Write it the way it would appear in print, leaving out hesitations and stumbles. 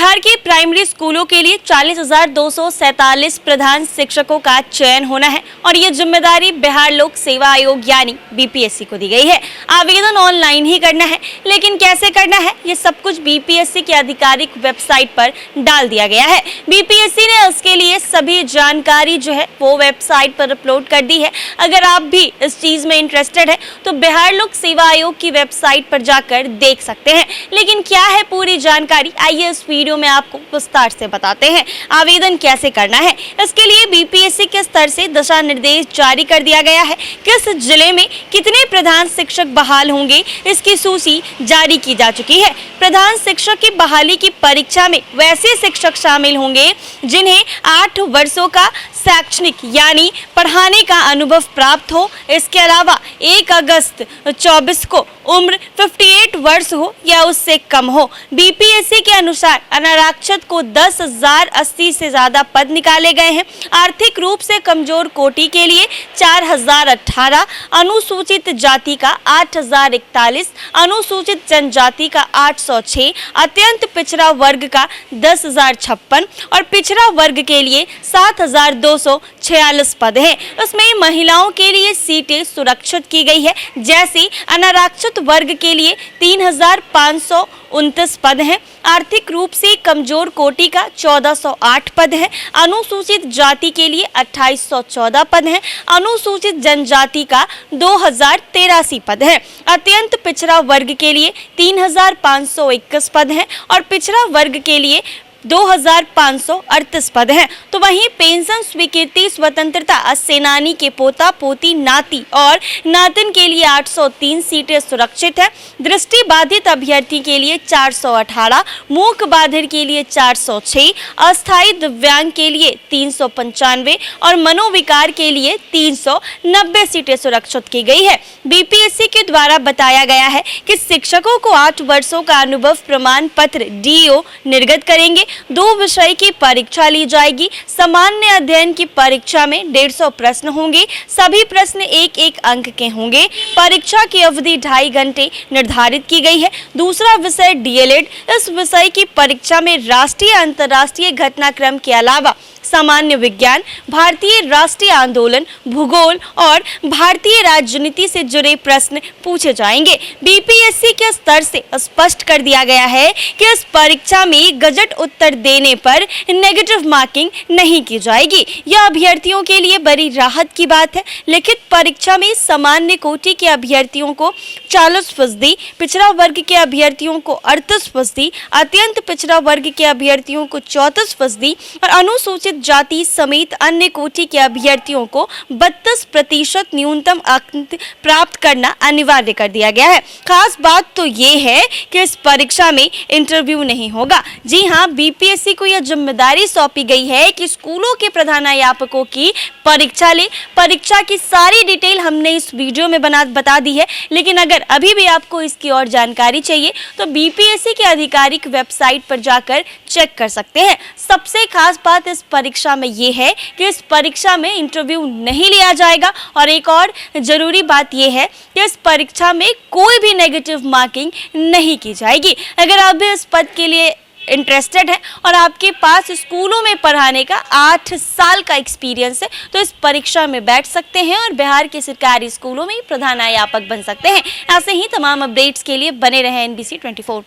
बिहार के प्राइमरी स्कूलों के लिए 40,247 प्रधान शिक्षकों का चयन होना है और ये जिम्मेदारी बिहार लोक सेवा आयोग यानी बीपीएससी को दी गई है। आवेदन ऑनलाइन ही करना है, लेकिन कैसे करना है ये सब कुछ बीपीएससी की आधिकारिक वेबसाइट पर डाल दिया गया है। बीपीएससी ने इसके लिए सभी जानकारी जो है वो वेबसाइट पर अपलोड कर दी है। अगर आप भी इस चीज में इंटरेस्टेड है तो बिहार लोक सेवा आयोग की वेबसाइट पर जाकर देख सकते हैं। लेकिन क्या है पूरी जानकारी, आइए इस वीडियो में आपको विस्तार से बताते हैं। आवेदन कैसे करना है, इसके लिए बीपीएससी के स्तर से दिशा निर्देश जारी कर दिया गया है। किस जिले में कितने प्रधान शिक्षक बहाल होंगे इसकी सूची जारी की जा चुकी है। प्रधान शिक्षक की बहाली की परीक्षा में वैसे शिक्षक शामिल होंगे जिन्हें 8 वर्षों का शैक्षणिक यानी पढ़ाने का अनुभव प्राप्त हो। इसके अलावा 1 अगस्त 24 को उम्र 58 वर्ष हो या उससे कम हो। बीपीएससी के अनुसार अनारक्षित को 10,080 से ज्यादा पद निकाले गए हैं। आर्थिक रूप से कमजोर कोटि के लिए 4,018, अनुसूचित जाति का 8,041, अनुसूचित जनजाति का 806, अत्यंत पिछड़ा वर्ग का 10,056 और पिछड़ा वर्ग के लिए 7,246 पद हैं। इसमें महिलाओं के लिए सीटें सुरक्षित की गई है, जैसे अनारक्षित वर्ग के लिए 3,529 पद हैं। आर्थिक रूप से कमजोर कोटि का 1,408 पद है। अनुसूचित जाति के लिए 2,814 पद हैं। अनुसूचित जनजाति का 2,083 पद है। अत्यंत पिछड़ा वर्ग के लिए 3,521 पद हैं और पिछड़ा वर्ग के लिए 2,538 पद हैं। तो वहीं पेंशन स्वीकृति स्वतंत्रता सेनानी के पोता पोती नाती और नातिन के लिए 803 सीटें सुरक्षित है। दृष्टि बाधित अभ्यर्थी के लिए 418, मूक बाधिर के लिए 406, अस्थायी दिव्यांग के लिए 395 और मनोविकार के लिए 390 सीटें सुरक्षित की गई है। बीपीएससी के द्वारा बताया गया है कि शिक्षकों को 8 वर्षों का अनुभव प्रमाण पत्र डीओ निर्गत करेंगे। 2 विषय की परीक्षा ली जाएगी। सामान्य अध्ययन की परीक्षा में 150 प्रश्न होंगे। सभी प्रश्न 1-1 अंक के होंगे। परीक्षा की अवधि 2.5 घंटे निर्धारित की गई है। दूसरा विषय डीएलएड। इस विषय की परीक्षा में राष्ट्रीय अंतर्राष्ट्रीय घटनाक्रम के अलावा सामान्य विज्ञान, भारतीय राष्ट्रीय आंदोलन, भूगोल और भारतीय राजनीति से जुड़े प्रश्न पूछे जाएंगे। बीपीएससी के स्तर से स्पष्ट कर दिया गया है कि इस परीक्षा में गजट उत्तर देने पर नेगेटिव मार्किंग नहीं की जाएगी। यह अभ्यर्थियों के लिए बड़ी राहत की बात है। लिखित परीक्षा में सामान्य कोटि के अभ्यर्थियों को 40%, पिछड़ा वर्ग के अभ्यर्थियों को 38%, अत्यंत पिछड़ा वर्ग के अभ्यर्थियों को 34% और अनुसूचित जाति समेत अन्य कोटि के अभ्यर्थियों को 32% न्यूनतम अंक प्राप्त करना अनिवार्य कर दिया गया है। खास बात तो ये है कि इस परीक्षा में इंटरव्यू नहीं होगा। जी हाँ, बीपीएससी को यह जिम्मेदारी सौंपी गई है कि स्कूलों के प्रधानाध्यापकों की परीक्षा ले। परीक्षा की सारी डिटेल हमने इस वीडियो में बता दी है, लेकिन अगर अभी भी आपको इसकी और जानकारी चाहिए तो बीपीएससी की आधिकारिक वेबसाइट पर जाकर चेक कर सकते हैं। सबसे खास बात इस परीक्षा में ये है कि इस परीक्षा में इंटरव्यू नहीं लिया जाएगा और एक और जरूरी बात यह है कि इस परीक्षा में कोई भी नेगेटिव मार्किंग नहीं की जाएगी। अगर आप भी इस पद के लिए इंटरेस्टेड है और आपके पास स्कूलों में पढ़ाने का 8 साल का एक्सपीरियंस है तो इस परीक्षा में बैठ सकते हैं और बिहार के सरकारी स्कूलों में प्रधानाध्यापक बन सकते हैं। ऐसे ही तमाम अपडेट्स के लिए बने रहें NBC 24।